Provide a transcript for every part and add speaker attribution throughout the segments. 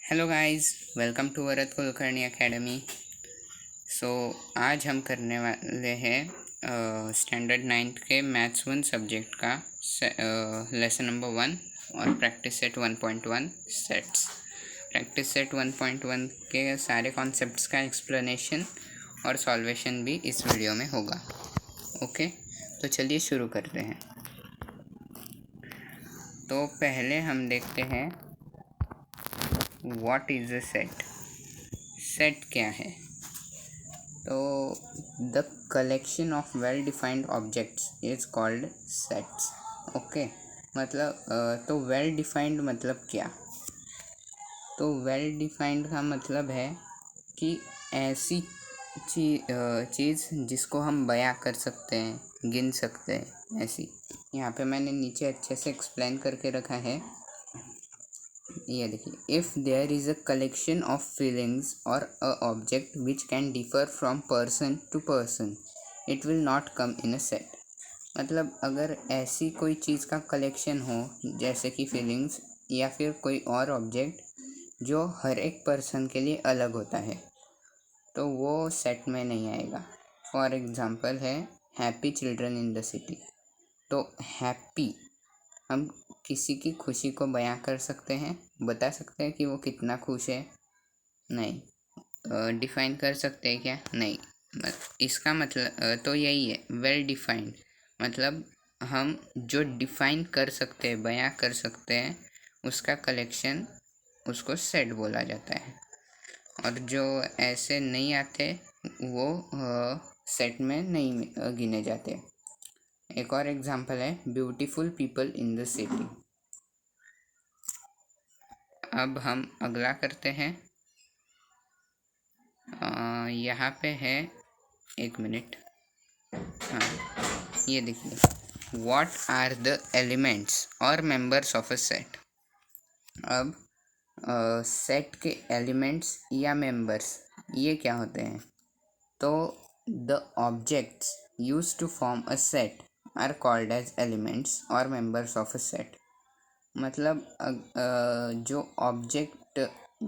Speaker 1: Hello guys, welcome to Varad Kulkarni academy. आज हम करने वाले हैं स्टैंडर्ड 9th के मैथ्स 1 सब्जेक्ट का लेसन नंबर 1 और practice set 1.1 sets. Practice set 1.1 के सारे कॉन्सेप्ट्स का एक्सप्लेनेशन और सॉल्वेशन भी इस वीडियो में होगा। ओके, तो चलिए शुरू करते हैं। तो पहले हम देखते हैं what is a set. Set क्या है? तो the collection of well defined objects is called sets. Okay, मतलब तो वेल डिफाइंड मतलब क्या? तो वेल डिफाइंड का मतलब है कि ऐसी चीज़ जिसको हम बयां कर सकते हैं, गिन सकते हैं, ऐसी। यहाँ पे मैंने नीचे अच्छे से एक्सप्लेन करके रखा है, ये देखिए। If there is a collection of feelings और a object which can differ from person to person, it will not come in a set. मतलब अगर ऐसी कोई चीज़ का कलेक्शन हो, जैसे कि फीलिंग्स या फिर कोई और ऑब्जेक्ट जो हर एक पर्सन के लिए अलग होता है, तो वो सेट में नहीं आएगा। फॉर एग्ज़ाम्पल है happy children in the city. तो हैप्पी, हम किसी की खुशी को बयां कर सकते हैं, बता सकते हैं कि वो कितना खुश है? नहीं। डिफाइन कर सकते हैं क्या? नहीं। इसका मतलब तो यही है वेल डिफाइंड, मतलब हम जो डिफाइन कर सकते हैं, बयां कर सकते हैं, उसका कलेक्शन, उसको सेट बोला जाता है। और जो ऐसे नहीं आते वो सेट में नहीं गिने जाते। एक और एग्जांपल है beautiful people in the city. अब हम अगला करते हैं। यहाँ पे है, एक मिनट। हाँ, ये देखिए, व्हाट आर द एलिमेंट्स और मेंबर्स ऑफ अ सेट। अब सेट के एलिमेंट्स या मेंबर्स ये क्या होते हैं? तो the objects use to form a set are called as elements और मेंबर्स ऑफ अ सेट। मतलब जो ऑब्जेक्ट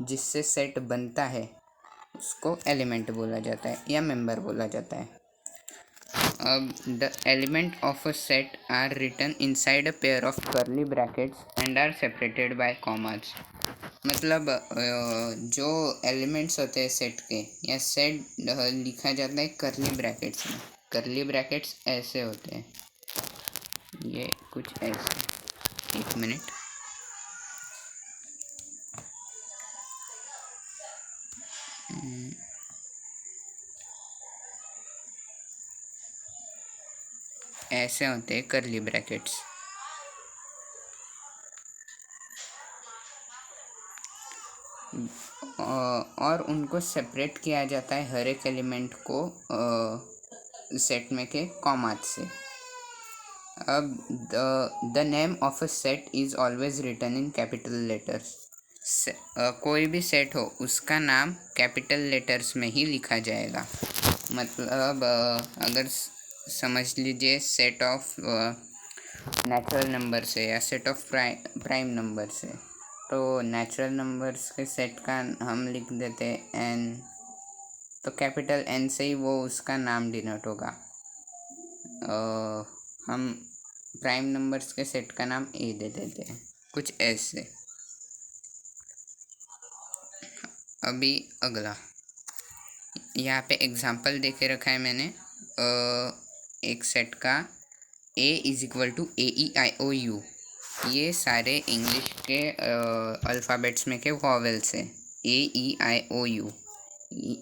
Speaker 1: जिससे सेट बनता है उसको एलिमेंट बोला जाता है या मेंबर बोला जाता है। अब the element of a set are written inside a pair of curly brackets and are separated by commas. मतलब जो एलिमेंट्स होते हैं सेट के, या सेट लिखा जाता है कर्ली ब्रैकेट्स में। कर्ली ब्रैकेट्स ऐसे होते हैं, ये कुछ ऐसे। एक मिनट। ऐसे होते हैं कर्ली ब्रैकेट्स। और उनको सेपरेट किया जाता है हर एक एलिमेंट को सेट में के कॉमात से। अब the name of a set is always written in capital letters. कोई भी सेट हो उसका नाम कैपिटल लेटर्स में ही लिखा जाएगा। मतलब अगर समझ लीजिए सेट ऑफ नेचुरल नंबर से या सेट ऑफ प्राइम नंबर से, तो नेचुरल नंबर्स के सेट का हम लिख देते एन, तो कैपिटल एन से ही वो उसका नाम डिनोट होगा। हम प्राइम नंबर्स के सेट का नाम ए दे देते हैं, कुछ ऐसे। अभी अगला, यहाँ पे एग्जांपल दे के रखा है मैंने एक सेट का ए इज इक्वल टू AEIOU। ये सारे इंग्लिश के अल्फ़ाबेट्स में के वॉवेल्स हैं, AEIOU।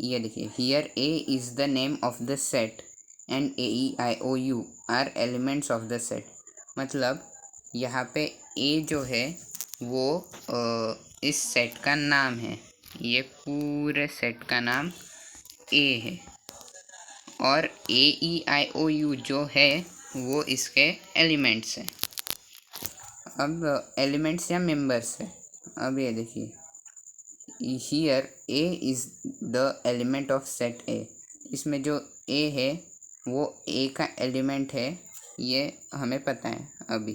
Speaker 1: ये देखिए, here A is the name of the set and AEIOU are elements of the set. मतलब यहाँ पे ए जो है वो इस सेट का नाम है, ये पूरे सेट का नाम ए है, और AEIOU जो है वो इसके एलिमेंट्स हैं। अब एलिमेंट्स या मेंबर्स है। अब ये देखिए, here A is the element of set ए। इसमें जो ए है वो ए का एलिमेंट है, ये हमें पता है अभी।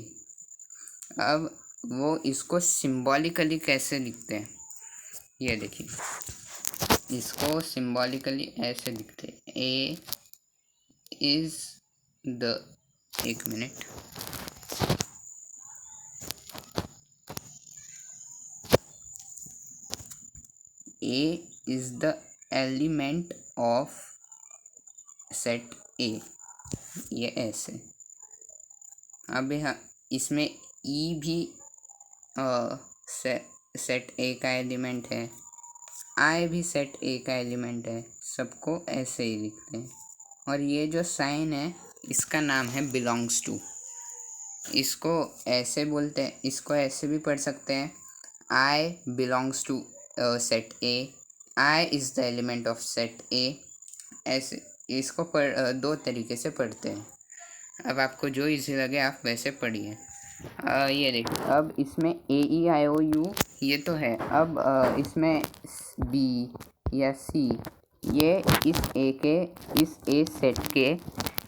Speaker 1: अब वो इसको सिंबॉलिकली कैसे लिखते हैं? ये देखिए, इसको सिंबॉलिकली ऐसे लिखते, ए इज द, एक minute, A is the element of set ए, ये ऐसे। अब यहाँ इसमें ई भी सेट ए का एलिमेंट है, आई भी सेट ए का एलिमेंट है, सबको ऐसे ही लिखते हैं। और ये जो साइन है इसका नाम है बिलोंग्स टू। इसको ऐसे बोलते हैं, इसको ऐसे भी पढ़ सकते हैं, I belongs to set A, I is the element of set A. ऐसे इसको दो तरीके से पढ़ते हैं। अब आपको जो इजी लगे आप वैसे पढ़िए। ये देखिए, अब इसमें ए ई आई ओ यू ये तो है। अब इसमें बी या सी, ये इस ए सेट के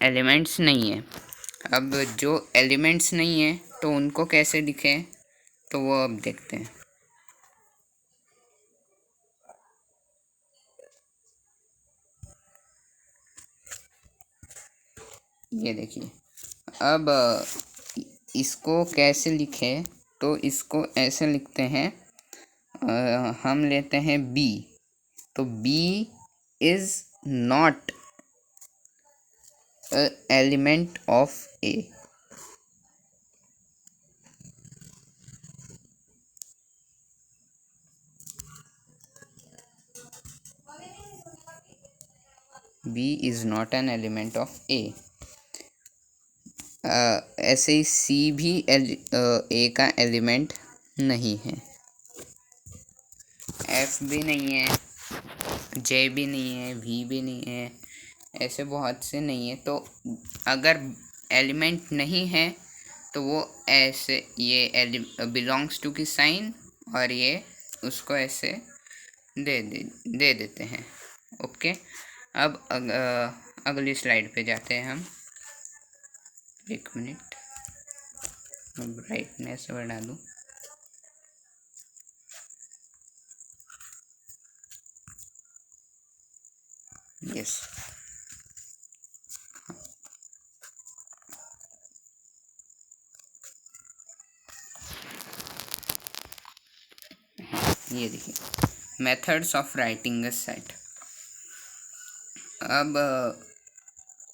Speaker 1: एलिमेंट्स नहीं है। अब जो एलिमेंट्स नहीं है तो उनको कैसे लिखें, तो वो अब देखते हैं। ये देखिए, अब इसको कैसे लिखें, तो इसको ऐसे लिखते हैं, हम लेते हैं बी, तो B is not element of A. B is not an element of A. ऐसे ही सी भी ए का एलिमेंट नहीं है, एफ भी नहीं है, जे भी नहीं है, वी भी नहीं है, ऐसे बहुत से नहीं है। तो अगर एलिमेंट नहीं है तो वो ऐसे, ये बिलोंग्स टू की साइन और ये उसको ऐसे दे देते हैं। ओके, अब अगली स्लाइड पे जाते हैं हम। एक मिनट, मैं ब्राइटनेस बढ़ा दूँ। यस, ये देखिए, methods of writing a set. अब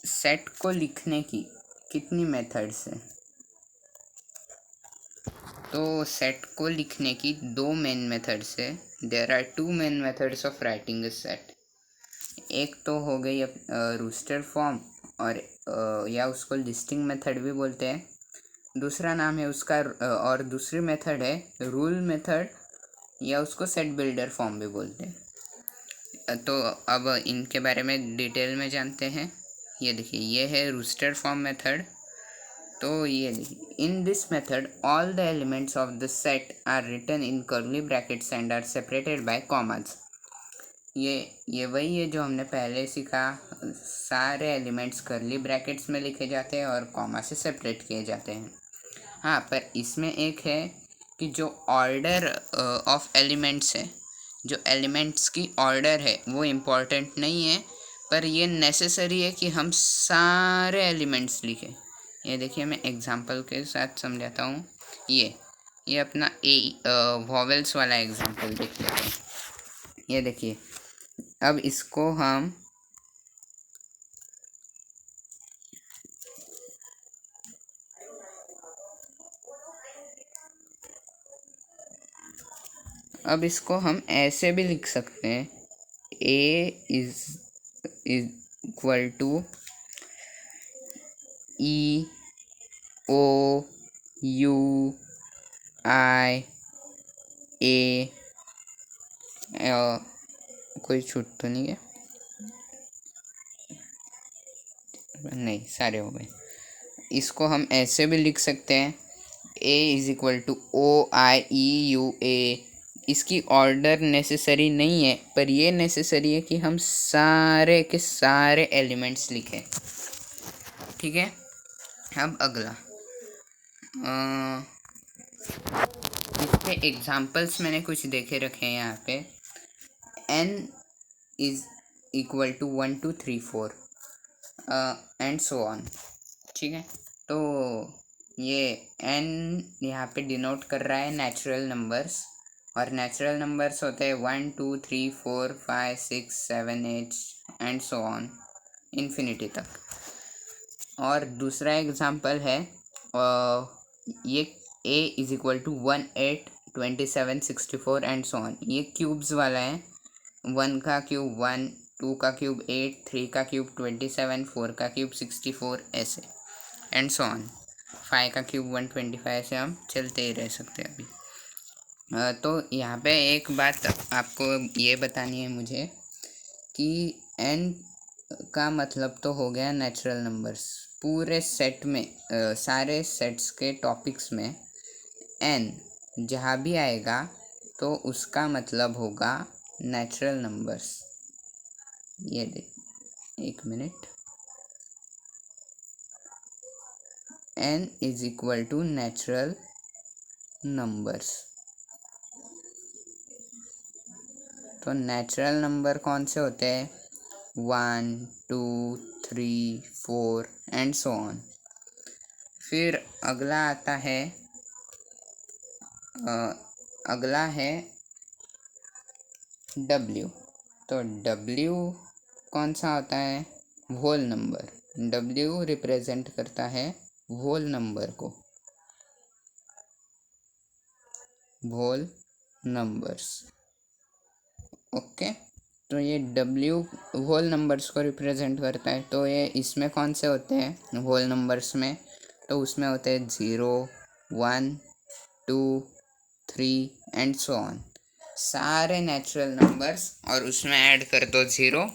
Speaker 1: सेट को लिखने की कितनी मेथड्स हैं, तो सेट को लिखने की दो मेन मेथड्स है। There are two main methods of writing a set. एक तो हो गई रूस्टर फॉर्म, और या उसको लिस्टिंग मेथड भी बोलते हैं। दूसरा नाम है उसका, और दूसरी मेथड है रूल मेथड, या उसको सेट बिल्डर फॉर्म भी बोलते हैं। तो अब इनके बारे में डिटेल में जानते हैं। ये देखिए, ये है रूस्टर फॉर्म मेथड। तो ये देखिए, in this method all the elements of the set are written in curly brackets and are separated by commas. ये वही है जो हमने पहले सीखा, सारे एलिमेंट्स कर्ली ब्रैकेट्स में लिखे जाते हैं और कॉमा से सेपरेट किए जाते हैं। हाँ, पर इसमें एक है कि जो ऑर्डर ऑफ एलिमेंट्स है, जो एलिमेंट्स की ऑर्डर है वो इम्पॉर्टेंट नहीं है, पर ये नेसेसरी है कि हम सारे एलिमेंट्स लिखें। ये देखिए, मैं एग्जांपल के साथ समझाता हूँ। ये अपना वॉवेल्स वाला एग्जांपल देख लेते हैं। ये देखिए, अब इसको हम ऐसे भी लिख सकते हैं, A is equal to E O U I A, कोई छूट तो नहीं है? नहीं, सारे हो गए। इसको हम ऐसे भी लिख सकते हैं, A is equal to O I E U A. इसकी ऑर्डर नेसेसरी नहीं है, पर ये नेसेसरी है कि हम सारे के सारे एलिमेंट्स लिखें। ठीक है, अब अगला, इसके एग्जाम्पल्स मैंने कुछ देखे रखे हैं यहाँ पे। n is equal to 1 2 3 4 and so on. ठीक है, तो ये n यहाँ पे डिनोट कर रहा है नेचुरल नंबर्स, और नेचुरल नंबर्स होते हैं 1 2 3 4 5 6 7 8 एंड सो ऑन इन्फिनिटी तक। और दूसरा एग्जांपल है ये a is equal to 1 8 27 64 and so on. ये क्यूब्स वाला है, 1 का क्यूब 1, 2 का क्यूब 8, 3 का क्यूब 27, 4 का क्यूब 64, ऐसे एंड सो ऑन। 5 का क्यूब 125, ऐसे हम चलते ही रह सकते हैं अभी। तो यहाँ पे एक बात आपको ये बतानी है मुझे कि n का मतलब तो हो गया नेचुरल नंबर्स। पूरे सेट में सारे सेट्स के टॉपिक्स में n जहाँ भी आएगा तो उसका मतलब होगा नेचुरल नंबर्स। ये देख एक मिनट, n is equal to natural numbers. तो नेचुरल नंबर कौन से होते हैं? 1 2 3 4 एंड सो ऑन। फिर अगला आता है अगला है W। तो W कौन सा होता है? Whole number. W रिप्रेजेंट करता है होल नंबर को, होल नंबर्स। ओके, तो ये W होल नंबर्स को रिप्रेजेंट करता है। तो ये इसमें कौन से होते हैं होल नंबर्स में? तो उसमें होते हैं 0 1 2 3 एंड सो ऑन, सारे नेचुरल नंबर्स, और उसमें ऐड कर दो 0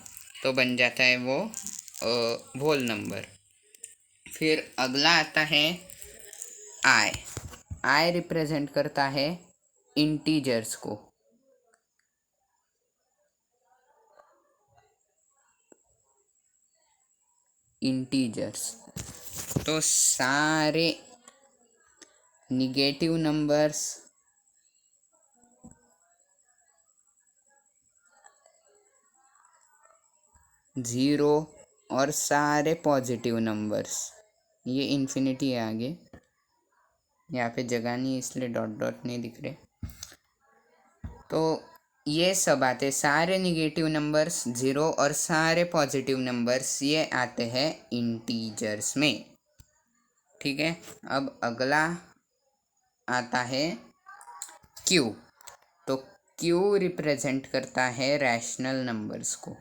Speaker 1: तो बन जाता है वो होल नंबर। फिर अगला आता है I। I रिप्रेजेंट करता है इंटीजर्स को। इंटीजर्स तो सारे निगेटिव नंबर्स, ज़ीरो, और सारे पॉजिटिव नंबर्स। ये इन्फिनिटी है आगे, यहाँ पे जगह नहीं इसलिए डॉट डॉट नहीं दिख रहे। तो ये सब आते सारे निगेटिव नंबर्स, ज़ीरो और सारे पॉजिटिव नंबर्स, ये आते हैं इंटीजर्स में। ठीक है, अब अगला आता है Q। तो Q रिप्रेजेंट करता है रैशनल नंबर्स को।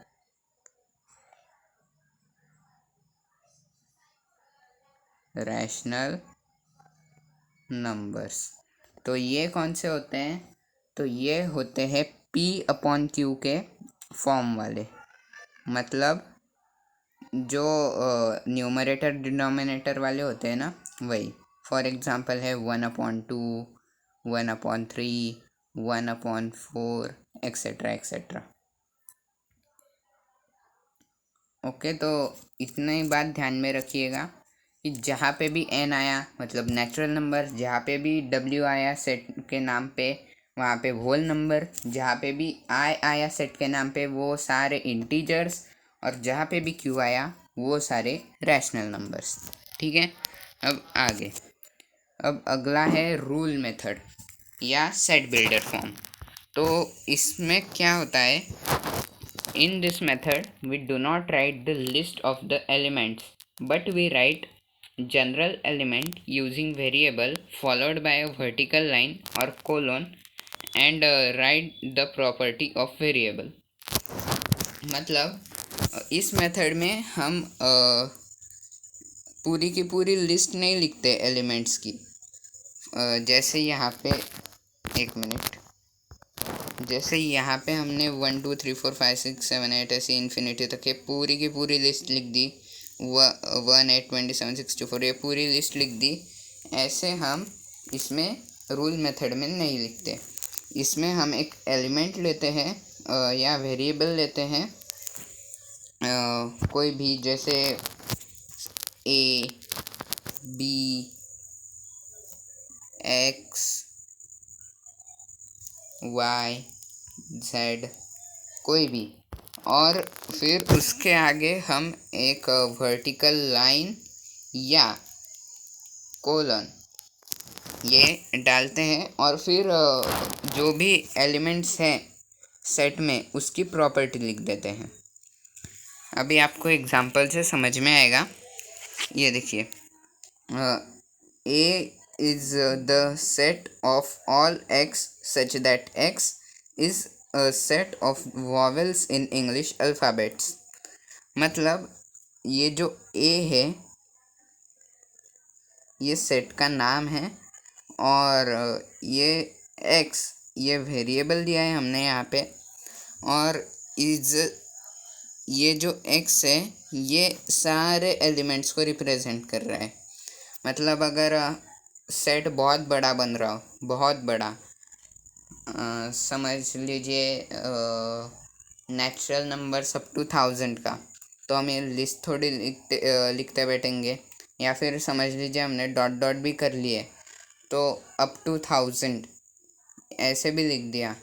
Speaker 1: रैशनल नंबर्स तो ये कौन से होते हैं? तो ये होते हैं P/Q के फॉर्म वाले, मतलब जो न्यूमरेटर डिनोमिनेटर वाले होते हैं ना, वही। फॉर एग्जांपल है 1/2, 1/3, 1/4, एक्सेट्रा एक्सेट्रा। ओके, तो इतना ही बात ध्यान में रखिएगा कि जहाँ पे भी n आया मतलब नेचुरल नंबर, जहाँ पे भी w आया सेट के नाम पे वहाँ पे होल नंबर, जहाँ पे भी i आया सेट के नाम पे वो सारे इंटीजर्स, और जहाँ पे भी q आया वो सारे रैशनल नंबर्स। ठीक है, अब आगे, अब अगला है रूल मेथड या सेट बिल्डर फॉर्म। तो इसमें क्या होता है? In this method, we do not write the list of the elements, but we write general element using variable followed by a vertical line or colon and write the property of variable। मतलब इस method में हम पूरी की पूरी list नहीं लिखते elements की। जैसे यहाँ पे एक मिनट, जैसे यहाँ पे हमने 1 2 3 4 5 6 7 8 ऐसे इन्फिनिटी तक ये पूरी की पूरी लिस्ट लिख दी, 1 8 27 64 ये पूरी लिस्ट लिख दी। ऐसे हम इसमें रूल मेथड में नहीं लिखते। इसमें हम एक एलिमेंट लेते हैं या वेरिएबल लेते हैं कोई भी, जैसे a b x y z कोई भी, और फिर उसके आगे हम एक वर्टिकल लाइन या कोलन ये डालते हैं, और फिर जो भी एलिमेंट्स हैं सेट में उसकी प्रॉपर्टी लिख देते हैं। अभी आपको एग्जांपल से समझ में आएगा। ये देखिए, A is the set of all x such that x is a set of vowels in English alphabets। मतलब ये जो A है ये सेट का नाम है, और ये x ये वेरिएबल दिया है हमने यहाँ पे, और इज ये जो x है ये सारे एलिमेंट्स को रिप्रेजेंट कर रहा है। मतलब अगर सेट बहुत बड़ा बन रहा हो, बहुत बड़ा, समझ लीजिए नेचुरल नंबर्स अप टू 1000 का, तो हम ये लिस्ट थोड़ी लिखते बैठेंगे, या फिर समझ लीजिए हमने डॉट डॉट भी कर लिए तो अप टू 1000 ऐसे भी लिख दिया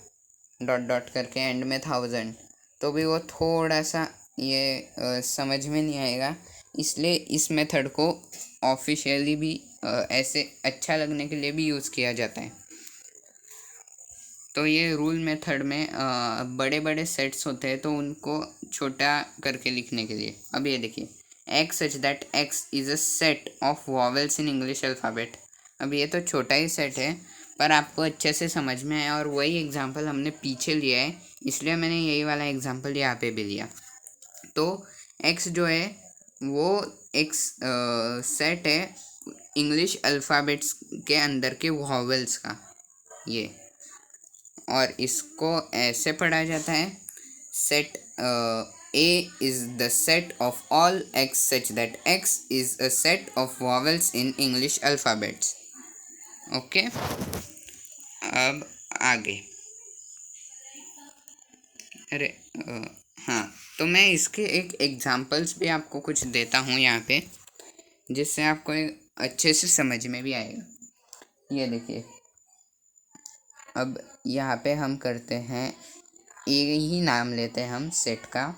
Speaker 1: डॉट डॉट करके एंड में 1000, तो भी वो थोड़ा सा ये समझ में नहीं आएगा। इसलिए इस मेथड को ऑफिशियली भी ऐसे अच्छा लगने के लिए भी यूज़ किया जाता है। तो ये रूल मेथड में बड़े बड़े सेट्स होते हैं तो उनको छोटा करके लिखने के लिए। अब ये देखिए, x such that x is a set of vowels in English alphabet. अब ये तो छोटा ही सेट है, पर आपको अच्छे से समझ में आया, और वही एग्जांपल हमने पीछे लिया है, इसलिए मैंने यही वाला एग्जांपल यहाँ पे भी लिया। तो एक्स जो है वो एक सेट है इंग्लिश अल्फ़ाबेट्स के अंदर के वॉवेल्स का ये, और इसको ऐसे पढ़ा जाता है, set A is the set of all x such that x is a set of vowels in English alphabets। Okay, अब आगे, अरे हाँ, तो मैं इसके एक एग्जांपल्स भी आपको कुछ देता हूँ यहाँ पे, जिससे आपको अच्छे से समझ में भी आएगा। ये देखिए, अब यहाँ पे हम करते हैं ए ही नाम लेते हैं हम सेट का।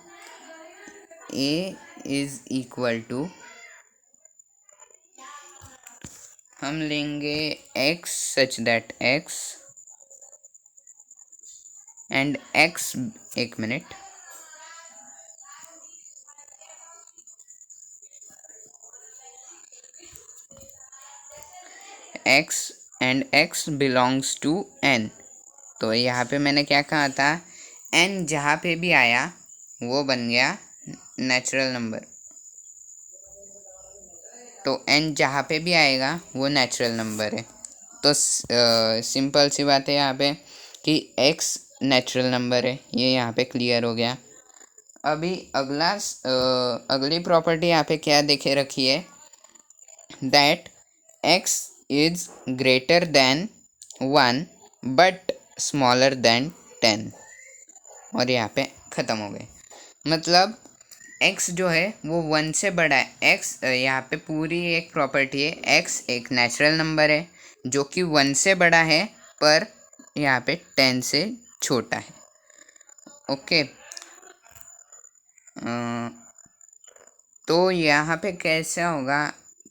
Speaker 1: A इज इक्वल टू, हम लेंगे x such that x and x, एक मिनट, x and x belongs to n। तो यहाँ पे मैंने क्या कहा था, n जहाँ पे भी आया वो बन गया नेचुरल नंबर। तो n जहाँ पे भी आएगा वो नेचुरल नंबर है। तो सिंपल सी बात है यहाँ पे कि x नेचुरल नंबर है, ये यहाँ पे क्लियर हो गया। अभी अगली प्रॉपर्टी यहाँ पे क्या देखे रखी है, that x is greater than 1 but smaller than 10, और यहाँ पे ख़त्म हो गए। मतलब x जो है वो 1 से बड़ा है। x यहाँ पे पूरी एक प्रॉपर्टी है, x एक नेचुरल नंबर है जो कि 1 से बड़ा है, पर यहाँ पे 10 से छोटा है। ओके, तो यहाँ पे कैसे होगा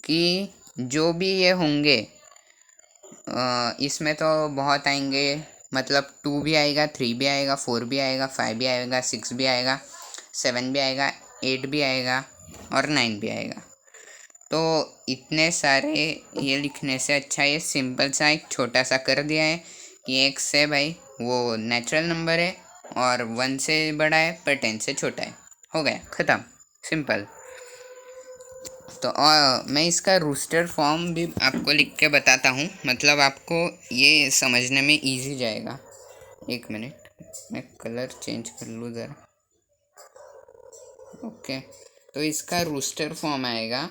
Speaker 1: कि जो भी ये होंगे इसमें तो बहुत आएंगे, मतलब 2 भी आएगा, 3 भी आएगा, 4 भी आएगा, 5 भी आएगा, 6 भी आएगा, 7 भी आएगा, 8 भी आएगा, और 9 भी आएगा। तो इतने सारे ये लिखने से अच्छा ये सिंपल सा एक छोटा सा कर दिया है कि x से भाई वो नेचुरल नंबर है, और 1 से बड़ा है पर 10 से छोटा है। हो गया, ख़त्म, सिंपल। तो मैं इसका रूस्टर फॉर्म भी आपको लिख के बताता हूँ, मतलब आपको ये समझने में इजी जाएगा। एक मिनट, मैं कलर चेंज कर लूँ ज़रा। ओके, तो इसका रूस्टर फॉर्म आएगा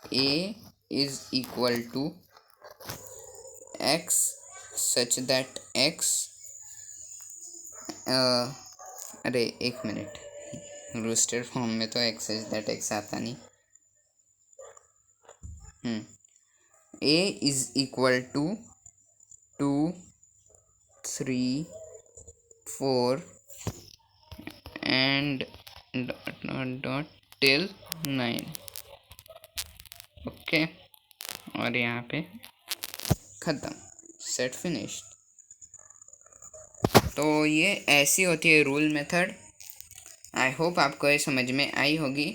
Speaker 1: A is equal to x such that x, अरे एक मिनट, रूस्टर फॉर्म में तो x सच दैट x आता नहीं। A is equal to 2, 3, 4 and dot till 9। Okay, और यहाँ पे ख़त्म, सेट फिनिश्ड। तो ये ऐसी होती है रूल मेथड। आई होप आपको ये समझ में आई होगी।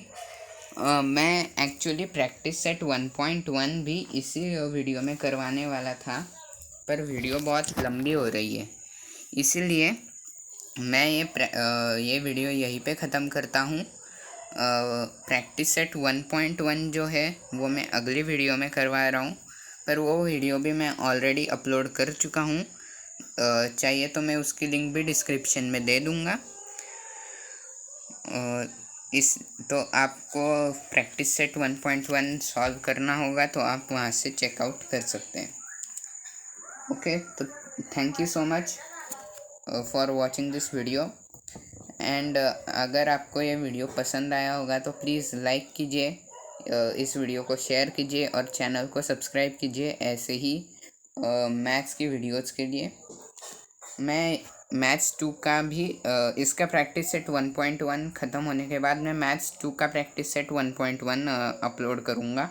Speaker 1: मैं एक्चुअली प्रैक्टिस सेट 1.1 भी इसी वीडियो में करवाने वाला था, पर वीडियो बहुत लंबी हो रही है, इसीलिए मैं ये वीडियो यहीं पे ख़त्म करता हूँ। प्रैक्टिस सेट 1.1 जो है वो मैं अगली वीडियो में करवा रहा हूँ, पर वो वीडियो भी मैं ऑलरेडी अपलोड कर चुका हूँ। चाहिए तो मैं उसकी लिंक भी डिस्क्रिप्शन में दे दूँगा। तो आपको प्रैक्टिस सेट 1.1 सॉल्व करना होगा तो आप वहाँ से चेकआउट कर सकते हैं। ओके, तो thank you so much for watching this video. And अगर आपको ये वीडियो पसंद आया होगा तो प्लीज़ लाइक कीजिए, इस वीडियो को शेयर कीजिए और चैनल को सब्सक्राइब कीजिए ऐसे ही मैथ्स की वीडियोज़ के लिए। मैं मैथ्स 2 का भी इसका प्रैक्टिस सेट 1.1 ख़त्म होने के बाद मैं मैथ्स 2 का प्रैक्टिस सेट 1.1 अपलोड करूँगा,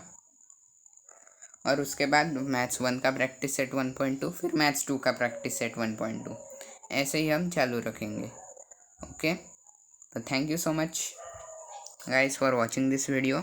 Speaker 1: और उसके बाद मैथ्स 1 का प्रैक्टिस सेट 1.2, फिर मैथ्स 2 का प्रैक्टिस सेट 1.2, ऐसे ही हम चालू रखेंगे। ओके, तो thank you so much guys for watching this video।